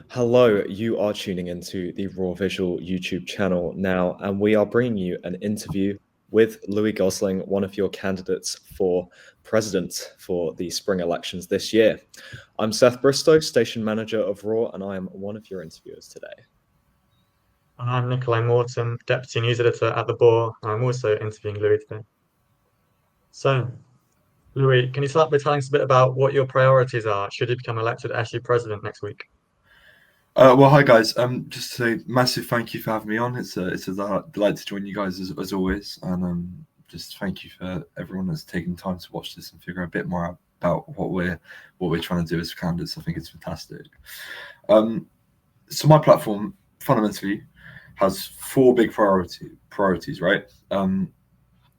Hello, you are tuning into the Raw Visual YouTube channel now, and we are bringing you an interview with Louis Gosling, one of your candidates for president for the spring elections this year. I'm Seth Bristow, station manager of Raw, and I am one of your interviewers today. And I'm Nikolai Morton, deputy news editor at the Boar, and I'm also interviewing Louis today. So, Louis, can you start by telling us a bit about what your priorities are should you become elected SU president next week? Well, hi guys. Just to say, massive thank you for having me on. It's a delight to join you guys as always, and just thank you for everyone that's taken time to watch this and figure out a bit more about what we're trying to do as candidates. I think it's fantastic. So my platform fundamentally has four big priorities, right?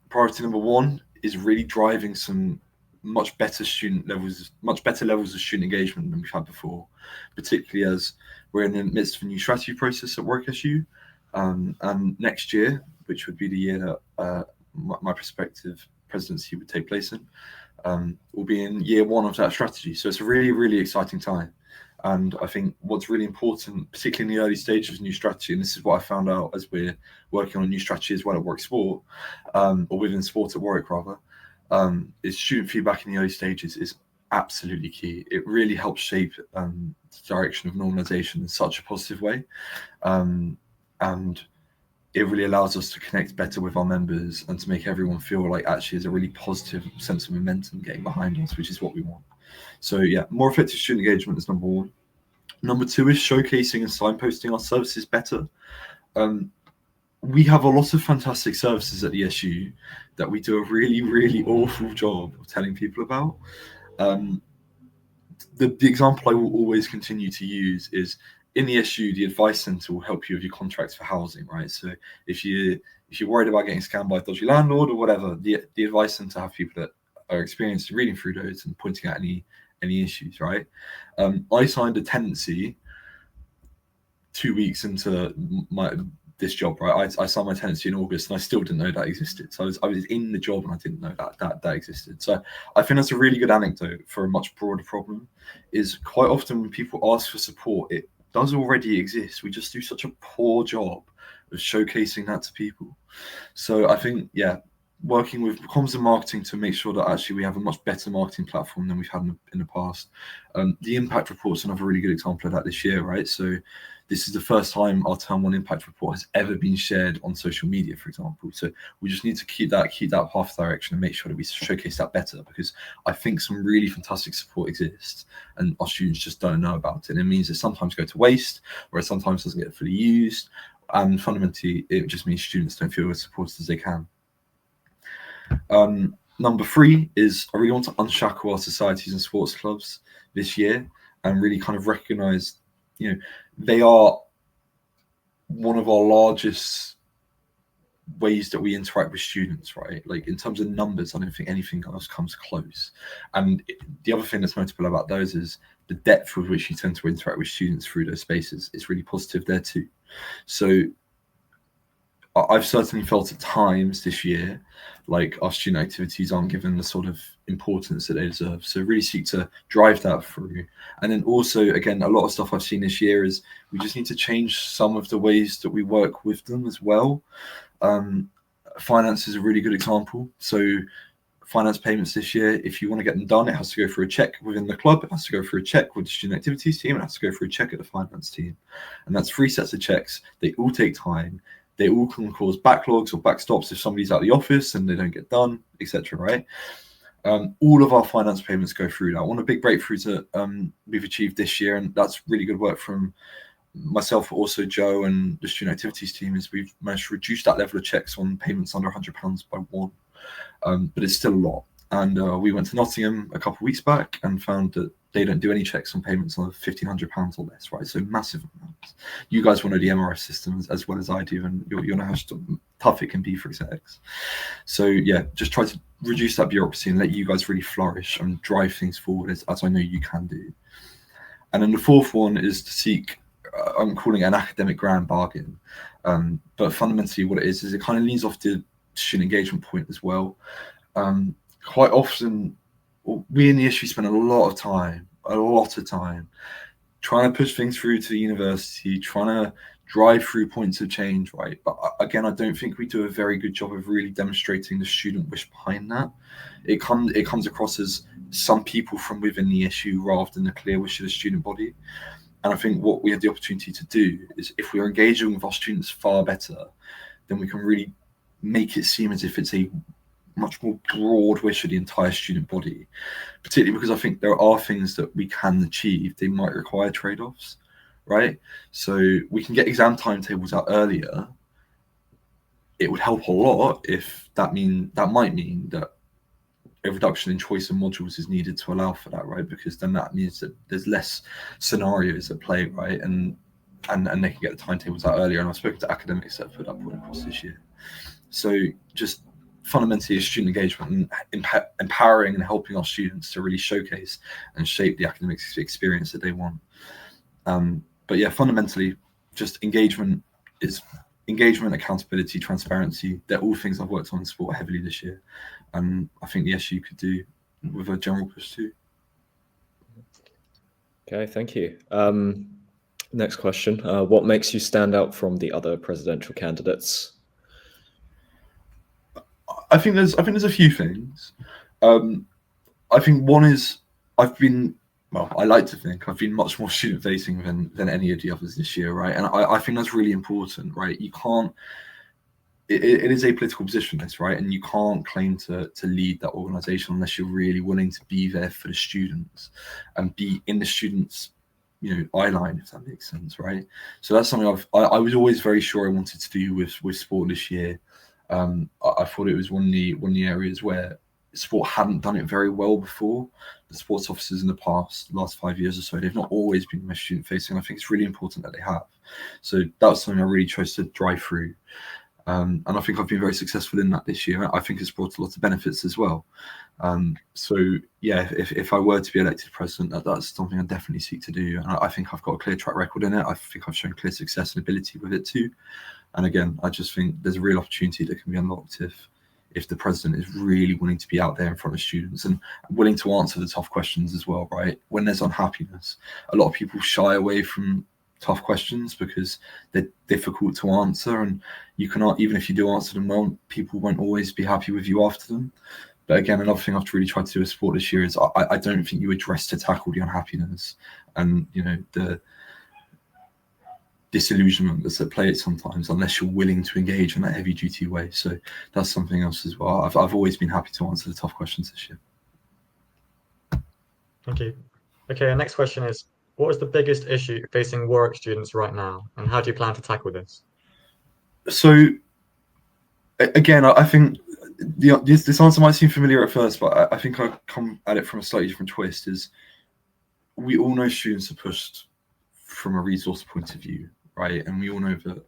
Priority number one is really driving some much better levels of student engagement than we've had before, particularly as we're in the midst of a new strategy process at Warwick SU, and next year, which would be the year that my prospective presidency would take place in, will be in year one of that strategy. So it's a really, really exciting time. And I think what's really important, particularly in the early stages of new strategy, and this is what I found out as we're working on a new strategy as well at Warwick Sport, or within sport at Warwick rather, is student feedback in the early stages is absolutely key. It really helps shape the direction of normalization in such a positive way. And it really allows us to connect better with our members and to make everyone feel like actually there's a really positive sense of momentum getting behind us, which is what we want. So yeah, more effective student engagement is number one. Number two is showcasing and signposting our services better. We have a lot of fantastic services at the SU that we do a really, really awful job of telling people about. The example I will always continue to use is in the SU, the advice centre will help you with your contracts for housing, right? So if you're worried about getting scammed by a dodgy landlord or whatever, the advice centre have people that are experienced in reading through those and pointing out any issues, right? I signed a tenancy 2 weeks into this job, right? I signed my tenancy in August and I still didn't know that existed. So I was in the job and I didn't know that existed. So I think that's a really good anecdote for a much broader problem. Is quite often when people ask for support, it does already exist. We just do such a poor job of showcasing that to people. So I think, yeah, working with comms and marketing to make sure that actually we have a much better marketing platform than we've had in the past. The impact report's another really good example of that this year, right? So this is the first time our Term 1 impact report has ever been shared on social media, for example. So we just need to keep that path direction and make sure that we showcase that better, because I think some really fantastic support exists and our students just don't know about it. And it means it sometimes go to waste, or it sometimes doesn't get fully used. And fundamentally, it just means students don't feel as supported as they can. Number three is I really want to unshackle our societies and sports clubs this year and really kind of recognize, they are one of our largest ways that we interact with students, right? Like in terms of numbers, I don't think anything else comes close. And the other thing that's notable about those is the depth with which you tend to interact with students through those spaces is really positive there too. So I've certainly felt at times this year like our student activities aren't given the sort of importance that they deserve. So really seek to drive that through. And then also, again, a lot of stuff I've seen this year is we just need to change some of the ways that we work with them as well. Finance is a really good example. So finance payments this year, if you want to get them done, it has to go through a check within the club, it has to go through a check with the student activities team, it has to go through a check at the finance team. And that's 3 sets of checks. They all take time. They all can cause backlogs or backstops if somebody's out of the office and they don't get done, etc. Right? All of our finance payments go through that. One of the big breakthroughs that we've achieved this year, and that's really good work from myself, but also Joe and the student activities team, is we've managed to reduce that level of checks on payments under £100 by one. But it's still a lot. And we went to Nottingham a couple of weeks back and found that they don't do any checks on payments on £1,500 or less, right? So massive amounts. You guys will know the MRS systems as well as I do, and you'll know how tough it can be for execs. So yeah, just try to reduce that bureaucracy and let you guys really flourish and drive things forward as I know you can do. And then the fourth one is to seek, I'm calling it an academic grand bargain. But fundamentally what it is it kind of leans off the student engagement point as well. Quite often, we in the SU spend a lot of time trying to push things through to the university, trying to drive through points of change, right? But again, I don't think we do a very good job of really demonstrating the student wish behind that. It comes across as some people from within the issue rather than the clear wish of the student body. And I think what we have the opportunity to do is, if we are engaging with our students far better, then we can really make it seem as if it's a much more broad wish of the entire student body, particularly because I think there are things that we can achieve. They might require trade-offs, right? So we can get exam timetables out earlier. It would help a lot if that might mean that a reduction in choice of modules is needed to allow for that, right? Because then that means that there's less scenarios at play, right? And they can get the timetables out earlier. And I've spoken to academics that have put that point across this year. So just fundamentally, student engagement and empowering and helping our students to really showcase and shape the academic experience that they want. But yeah, fundamentally, just engagement, accountability, transparency. They're all things I've worked on in sport heavily this year. And I think the SU could do with a general push too. Okay, thank you. Next question. What makes you stand out from the other presidential candidates? I think there's a few things. I think one is I like to think I've been much more student facing than any of the others this year, right? And I think that's really important, right? You can't. It is a political position, this, right? And you can't claim to lead that organisation unless you're really willing to be there for the students and be in the students' eye line, if that makes sense, right? So that's something I was always very sure I wanted to do with sport this year. I thought it was one of the areas where sport hadn't done it very well before. The sports officers in the last 5 years or so, they've not always been most student facing. I think it's really important that they have. So that was something I really chose to drive through. And I think I've been very successful in that this year. I think it's brought a lot of benefits as well. So yeah, if I were to be elected president, that's something I definitely seek to do. And I think I've got a clear track record in it. I think I've shown clear success and ability with it too. And again, I just think there's a real opportunity that can be unlocked if the president is really willing to be out there in front of students and willing to answer the tough questions as well, right? When there's unhappiness, a lot of people shy away from tough questions because they're difficult to answer, and you cannot, even if you do answer them well, people won't always be happy with you after them. But again, another thing I've really tried to do with sport this year is I don't think you address to tackle the unhappiness and the disillusionment that's at play sometimes unless you're willing to engage in that heavy duty way. So that's something else as well. I've always been happy to answer the tough questions this year. Thank you. Okay, our next question is, what is the biggest issue facing Warwick students right now, and how do you plan to tackle this? So again, I think this answer might seem familiar at first, but I think I come at it from a slightly different twist. Is we all know students are pushed from a resource point of view, right? And we all know that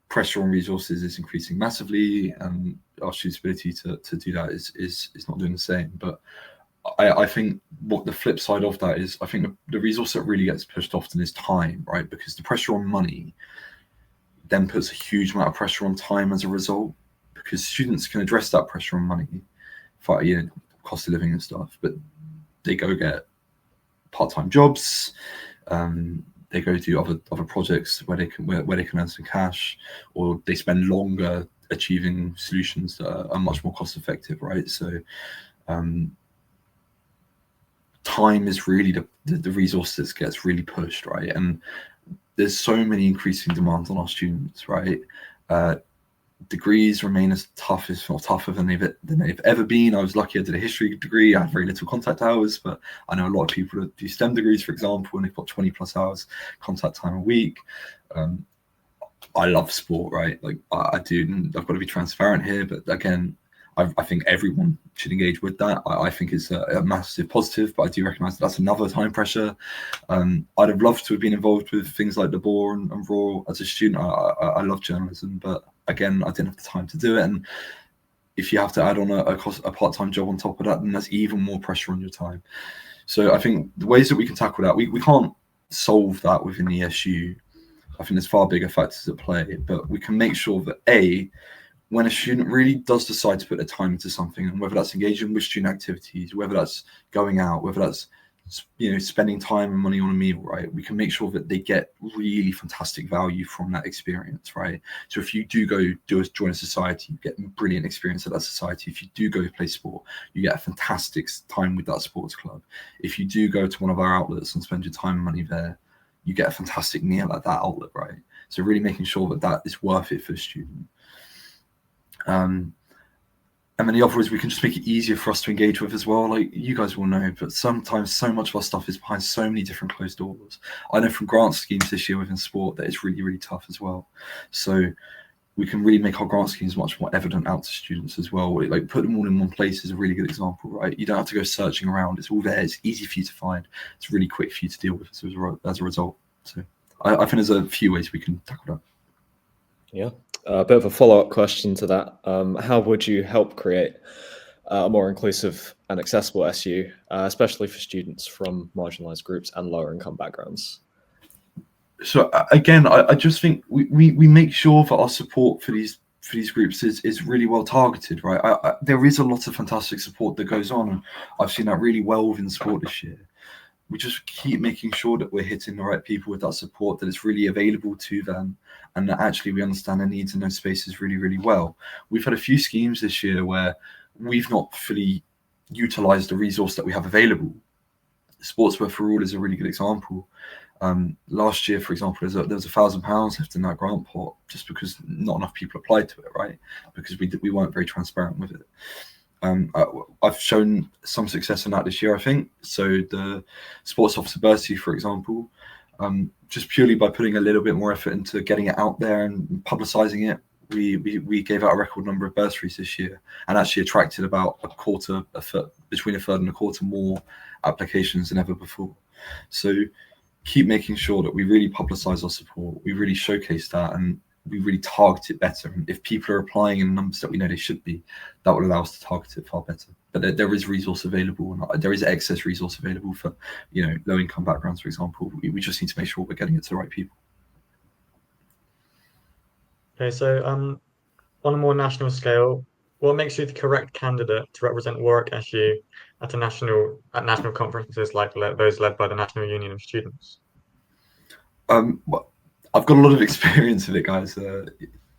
pressure on resources is increasing massively, and our students' ability to do that is not doing the same. But I think what the flip side of that is, I think the resource that really gets pushed often is time, right? Because the pressure on money then puts a huge amount of pressure on time as a result, because students can address that pressure on money, for cost of living and stuff, but they go get part-time jobs, they go do other projects where they can earn some cash, or they spend longer achieving solutions that are much more cost effective, right? So time is really the resource that gets really pushed, right? And there's so many increasing demands on our students, right? Degrees remain as tough, if not tougher than they've ever been. I was lucky I did a history degree. I had very little contact hours, but I know a lot of people that do STEM degrees, for example, and they've got 20+ hours contact time a week. I love sport, right? Like I do, and I've got to be transparent here, but again, I think everyone should engage with that. I think it's a massive positive, but I do recognise that's another time pressure. I'd have loved to have been involved with things like the Boar and Raw as a student. I love journalism, but again, I didn't have the time to do it. And if you have to add on a part-time job on top of that, then that's even more pressure on your time. So I think the ways that we can tackle that, we can't solve that within the SU. I think there's far bigger factors at play, but we can make sure that when a student really does decide to put their time into something, and whether that's engaging with student activities, whether that's going out, whether that's spending time and money on a meal, right, we can make sure that they get really fantastic value from that experience, right? So if you do go join a society, you get brilliant experience at that society. If you do go play sport, you get a fantastic time with that sports club. If you do go to one of our outlets and spend your time and money there, you get a fantastic meal at that outlet, right? So really making sure that that is worth it for the student. And then the other is we can just make it easier for us to engage with as well. Like you guys will know, but sometimes so much of our stuff is behind so many different closed doors. I know from grant schemes this year within sport that it's really, really tough as well. So we can really make our grant schemes much more evident out to students as well. Like put them all in one place is a really good example, right? You don't have to go searching around. It's all there. It's easy for you to find. It's really quick for you to deal with as a result. So I think there's a few ways we can tackle that. Yeah. A bit of a follow-up question to that. How would you help create a more inclusive and accessible SU, especially for students from marginalized groups and lower income backgrounds? So again, I just think we make sure that our support for these groups is really well targeted, right? There is a lot of fantastic support that goes on, and I've seen that really well within sport this year. We just keep making sure that we're hitting the right people with that support, that it's really available to them, and that actually we understand their needs in those spaces really, really well. We've had a few schemes this year where we've not fully utilized the resource that we have available. Sportswear for All is a really good example. Last year, for example, there was £1,000 left in that grant pot just because not enough people applied to it, right? Because we weren't very transparent with it. I've shown some success in that this year, I think. So the Sports Officer Bursary, for example, just purely by putting a little bit more effort into getting it out there and publicising it, we gave out a record number of bursaries this year and actually attracted about between a third and a quarter more applications than ever before. So keep making sure that we really publicise our support, we really showcase that, and we really target it better. And if people are applying in numbers that we know they should be, that will allow us to target it far better. But there is resource available, and there is excess resource available for, low income backgrounds, for example. We just need to make sure we're getting it to the right people. Okay, so on a more national scale, what makes you the correct candidate to represent Warwick SU at national conferences like those led by the National Union of Students? Well, I've got a lot of experience with it, guys.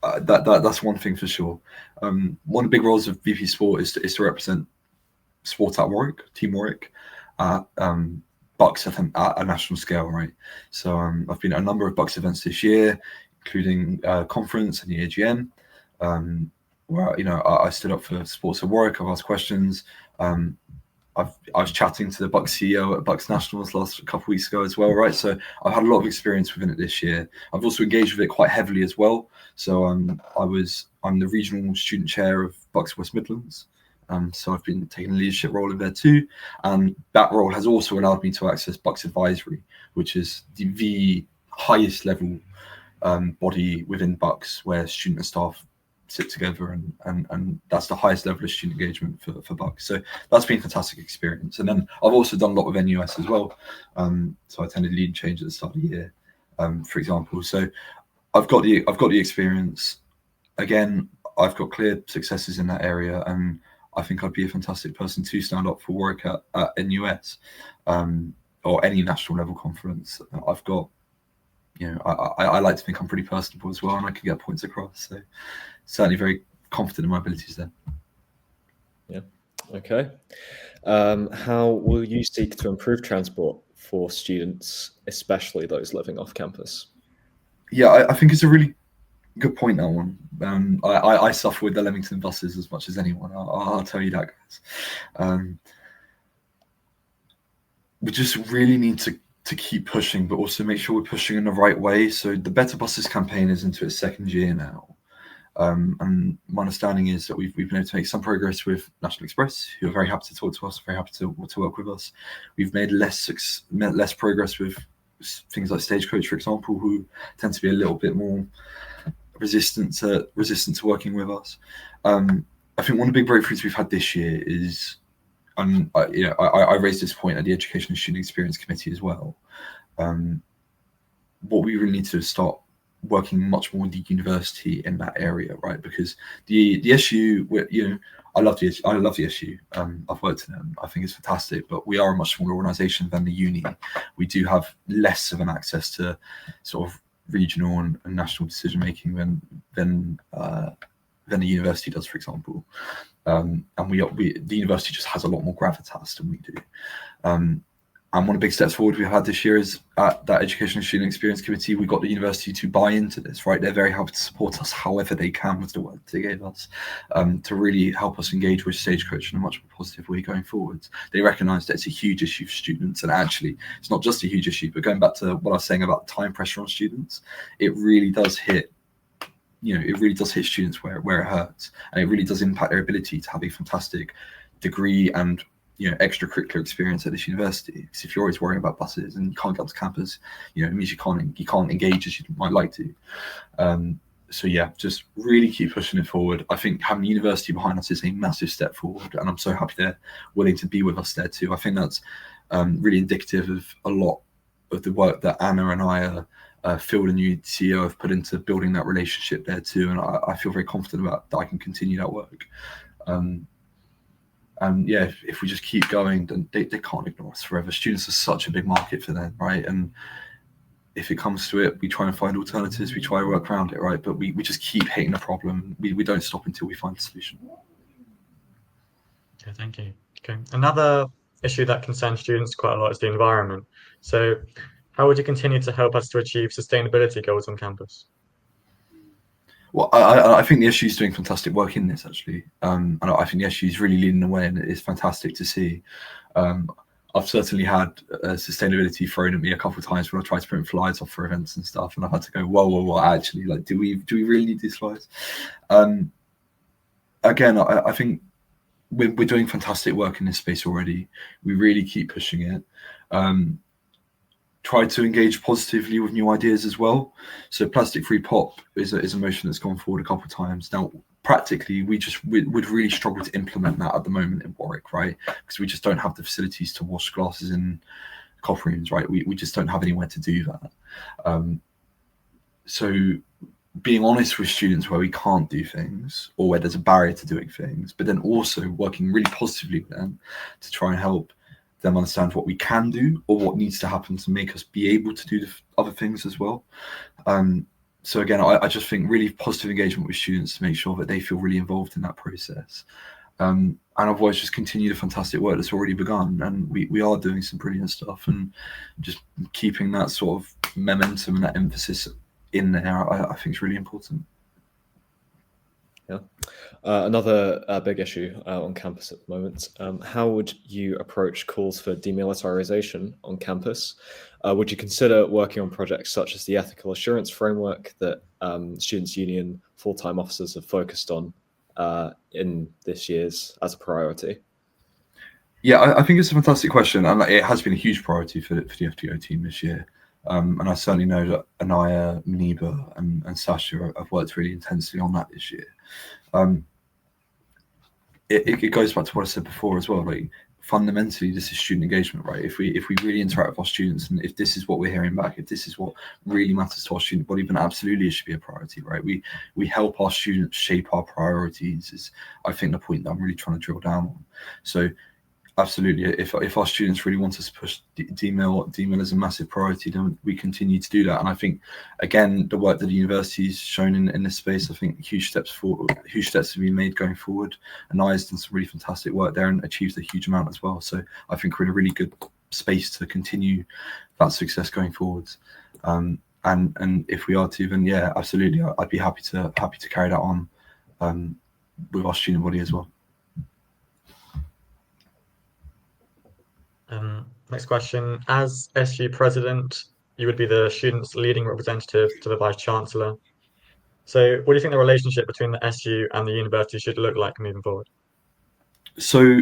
That's one thing for sure. One of the big roles of VP Sport is to represent sport at Warwick, Team Warwick, Bucks at a national scale, right? So I've been at a number of Bucks events this year, including conference and the AGM, where I stood up for sports at Warwick. I've asked questions. I was chatting to the Bucks CEO at Bucks Nationals last couple of weeks ago as well, right? So I've had a lot of experience within it this year. I've also engaged with it quite heavily as well. So I'm the regional student chair of Bucks West Midlands. So I've been taking a leadership role in there too. And that role has also allowed me to access Bucks Advisory, which is the highest level body within Bucks where student and staff sit together, and that's the highest level of student engagement for Bucks. So that's been a fantastic experience. And then I've also done a lot with NUS as well. So I attended Lead and Change at the start of the year, for example. So I've got the experience. Again, I've got clear successes in that area, and I think I'd be a fantastic person to stand up for work at NUS or any national level conference. I've got, I like to think I'm pretty personable as well, and I can get points across. So certainly very confident in my abilities there. Yeah. Okay. How will you seek to improve transport for students, especially those living off campus? Yeah, I think it's a really good point, that one. I suffer with the Leamington buses as much as anyone. I'll tell you that, guys. We just really need to keep pushing, but also make sure we're pushing in the right way. So the Better Buses campaign is into its second year now. And my understanding is that we've been able to make some progress with National Express, who are very happy to talk to us, very happy to work with us. We've made less progress with things like Stagecoach, for example, who tend to be a little bit more resistant to working with us. I think one of the big breakthroughs we've had this year is, and I raised this point at the Education and Student Experience Committee as well. What we really need to start working much more with the university in that area, right? Because the SU, I love the SU. I've worked in them. I think it's fantastic, but we are a much smaller organisation than the uni. We do have less of an access to sort of regional and national decision making than the university does, for example. And the university just has a lot more gravitas than we do. And one of the big steps forward we've had this year is at that Education and Student Experience Committee, we got the university to buy into this, right? They're very happy to support us however they can with the work they gave us, to really help us engage with Stagecoach in a much more positive way going forward. They recognise that it's a huge issue for students, and actually it's not just a huge issue, but going back to what I was saying about time pressure on students, it really does hit students where it hurts, and it really does impact their ability to have a fantastic degree and extracurricular experience at this university. Because if you're always worrying about buses and you can't get up to campus, it means you can't engage as you might like to. So yeah, just really keep pushing it forward. I think having the university behind us is a massive step forward, and I'm so happy they're willing to be with us there too. I think that's really indicative of a lot of the work that Anna and I, Phil, the new CEO, have put into building that relationship there too, and I feel very confident about that I can continue that work. And yeah, if we just keep going, then they can't ignore us forever. Students are such a big market for them, right? And if it comes to it, we try and find alternatives, we try to work around it, right? But we just keep hitting the problem. We don't stop until we find a solution. Okay, thank you. Okay, another issue that concerns students quite a lot is the environment. So how would you continue to help us to achieve sustainability goals on campus? Well, I think the SU is doing fantastic work in this, actually. And I think the SU is really leading the way, and it's fantastic to see. I've certainly had sustainability thrown at me a couple of times when I tried to print flyers off for events and stuff, and I've had to go, whoa, actually, like, do we really need these flyers? Again, I think we're doing fantastic work in this space already. We really keep pushing it. Try to engage positively with new ideas as well. So plastic-free pop is a motion that's gone forward a couple of times. Now, practically, we would really struggle to implement that at the moment in Warwick, right? Because we just don't have the facilities to wash glasses in cough rooms, right? We just don't have anywhere to do that. So being honest with students where we can't do things or where there's a barrier to doing things, but then also working really positively with them to try and help them understand what we can do or what needs to happen to make us be able to do the other things as well. So again, I just think really positive engagement with students to make sure that they feel really involved in that process. And otherwise just continue the fantastic work that's already begun. And we are doing some brilliant stuff, and just keeping that sort of momentum and that emphasis in there, I think is really important. Yeah. Another big issue on campus at the moment. How would you approach calls for demilitarization on campus? Would you consider working on projects such as the ethical assurance framework that Students' Union full-time officers have focused on in this year's as a priority? Yeah, I think it's a fantastic question, and it has been a huge priority for the FTO team this year. And I certainly know that Anaya, Muniba, and Sasha have worked really intensely on that this year. It goes back to what I said before as well. Like, fundamentally, this is student engagement, right? If we really interact with our students, and if this is what we're hearing back, if this is what really matters to our student body, then absolutely it should be a priority, right? We help our students shape our priorities, is I think the point that I'm really trying to drill down on. So absolutely, if our students really want us to push DMIL as a massive priority, then we continue to do that. And I think, again, the work that the university's shown in this space, I think huge steps have been made going forward. And Naya's done some really fantastic work there and achieved a huge amount as well. So I think we're in a really good space to continue that success going forwards. And if we are to, then yeah, absolutely, I'd be happy to carry that on with our student body as well. Next question. As SU president, you would be the students' leading representative to the vice chancellor. So what do you think the relationship between the SU and the university should look like moving forward? So,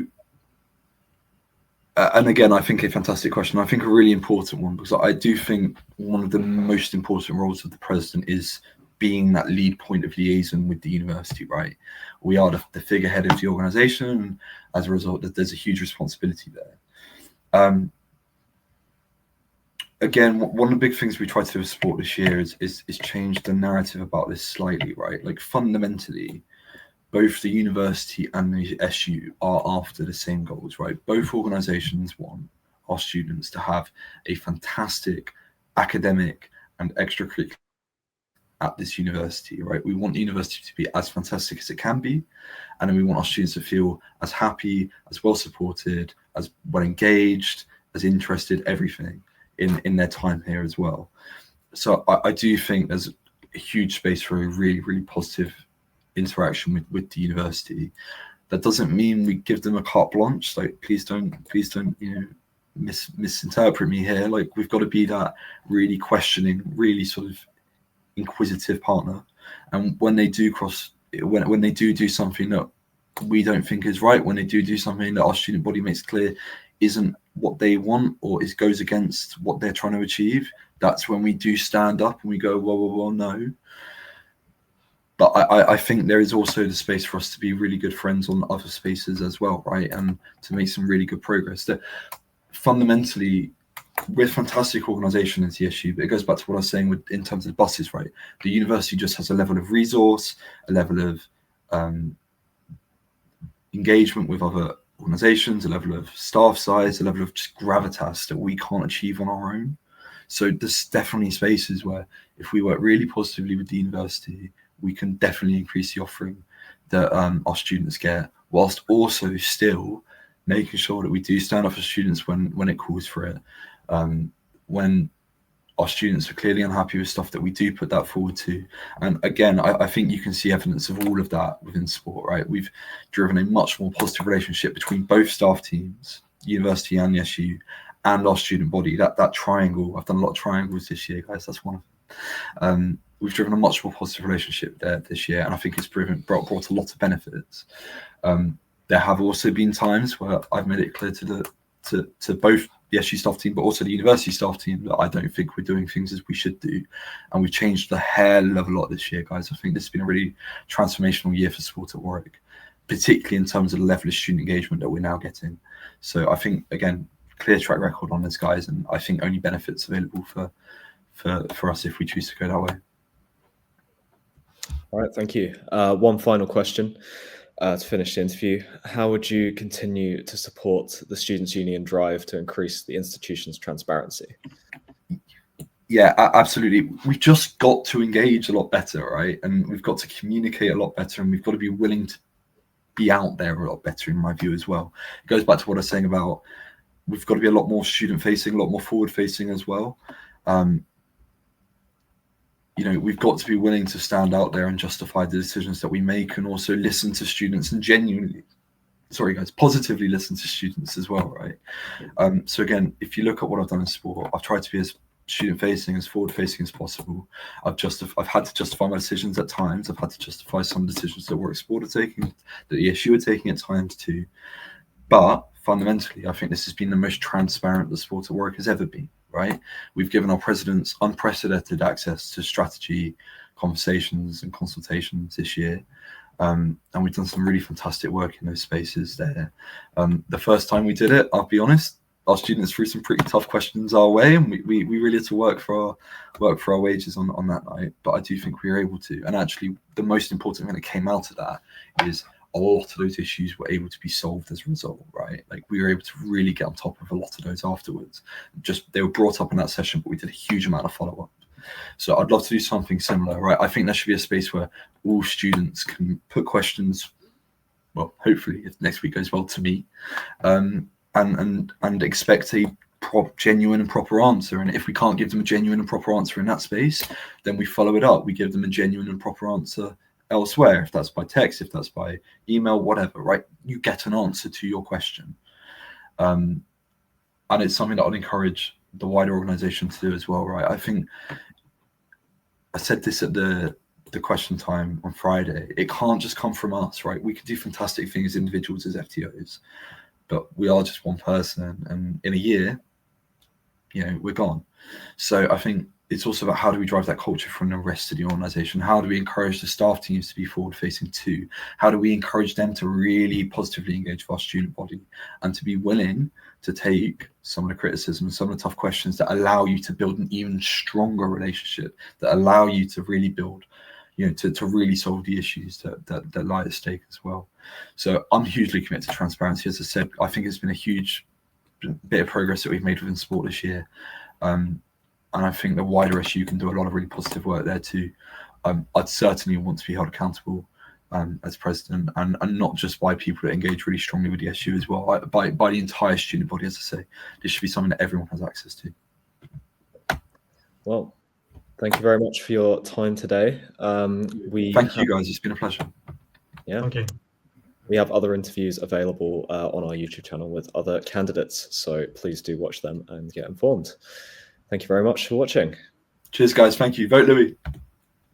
and again, I think a fantastic question. I think a really important one, because I do think one of the most important roles of the president is being that lead point of liaison with the university, right? We are the figurehead of the organization, and as a result, there's a huge responsibility there. again, one of the big things we try to do with sport this year is change the narrative about this slightly, right? Like fundamentally, both the university and the SU are after the same goals, right? Both organisations want our students to have a fantastic academic and extracurricular at this university, right? We want the university to be as fantastic as it can be, and then we want our students to feel as happy, as well supported, as well engaged, as interested, everything in their time here as well. So I do think there's a huge space for a really, really positive interaction with the university. That doesn't mean we give them a carte blanche. Like, please don't misinterpret me here. Like, we've got to be that really questioning, really sort of inquisitive partner. And when they do when they do something that we don't think is right, when they do something that our student body makes clear isn't what they want or goes against what they're trying to achieve, that's when we do stand up and we go, well, no. But I think there is also the space for us to be really good friends on other spaces as well, right? And to make some really good progress. That fundamentally, we're a fantastic organisation in TSU, but it goes back to what I was saying in terms of the buses, right? The university just has a level of resource, a level of engagement with other organisations, a level of staff size, a level of just gravitas that we can't achieve on our own. So there's definitely spaces where if we work really positively with the university, we can definitely increase the offering that our students get, whilst also still making sure that we do stand up for students when it calls for it. When our students are clearly unhappy with stuff, that we do put that forward to. And again, I think you can see evidence of all of that within sport, right? We've driven a much more positive relationship between both staff teams, university and the SU, and our student body. That triangle, I've done a lot of triangles this year, guys, that's one of them. We've driven a much more positive relationship there this year, and I think it's brought a lot of benefits. There have also been times where I've made it clear to both the SU staff team, but also the university staff team, that I don't think we're doing things as we should do. And we've changed the hell of a lot this year, guys. I think this has been a really transformational year for sport at Warwick, particularly in terms of the level of student engagement that we're now getting. So I think, again, clear track record on this, guys, and I think only benefits available for us if we choose to go that way. All right, thank you. One final question to finish the interview. How would you continue to support the Students' Union drive to increase the institution's transparency? Yeah, absolutely. We've just got to engage a lot better, right? And we've got to communicate a lot better, and we've got to be willing to be out there a lot better, in my view, as well. It goes back to what I was saying about we've got to be a lot more student-facing, a lot more forward-facing as well. We've got to be willing to stand out there and justify the decisions that we make, and also listen to students and positively listen to students as well, right? So again, if you look at what I've done in sport, I've tried to be as student-facing, as forward-facing as possible. I've had to justify my decisions at times. I've had to justify some decisions that Warwick Sport are taking, that the SU are taking at times too. But fundamentally, I think this has been the most transparent the sport at Warwick has ever been, right? We've given our presidents unprecedented access to strategy, conversations and consultations this year. And we've done some really fantastic work in those spaces there. The first time we did it, I'll be honest, our students threw some pretty tough questions our way, and we really had to work for our wages on that night. But I do think we were able to. And actually, the most important thing that came out of that is a lot of those issues were able to be solved as a result, right? Like, we were able to really get on top of a lot of those afterwards. Just, they were brought up in that session, but we did a huge amount of follow-up. So I'd love to do something similar, right? I think there should be a space where all students can put questions, well, hopefully, if next week goes well, to me, and expect a genuine and proper answer. And if we can't give them a genuine and proper answer in that space, then we follow it up. We give them a genuine and proper answer elsewhere, if that's by text, if that's by email, whatever, right? You get an answer to your question. And it's something that I'd encourage the wider organization to do as well, right? I think I said this at the question time on Friday. It can't just come from us, right? We can do fantastic things as individuals, as FTOs, but we are just one person, and in a year, we're gone. So I think it's also about how do we drive that culture from the rest of the organisation? How do we encourage the staff teams to be forward-facing too? How do we encourage them to really positively engage with our student body and to be willing to take some of the criticism and some of the tough questions that allow you to build an even stronger relationship, that allow you to really build, to really solve the issues that lie at stake as well. So I'm hugely committed to transparency. As I said, I think it's been a huge bit of progress that we've made within sport this year. And I think the wider SU can do a lot of really positive work there too. I'd certainly want to be held accountable as president, and not just by people that engage really strongly with the SU as well, by the entire student body. As I say, this should be something that everyone has access to. Well, thank you very much for your time today. Thank you guys, it's been a pleasure. Yeah. Thank you. We have other interviews available on our YouTube channel with other candidates, so please do watch them and get informed. Thank you very much for watching. Cheers, guys. Thank you. Vote Louis.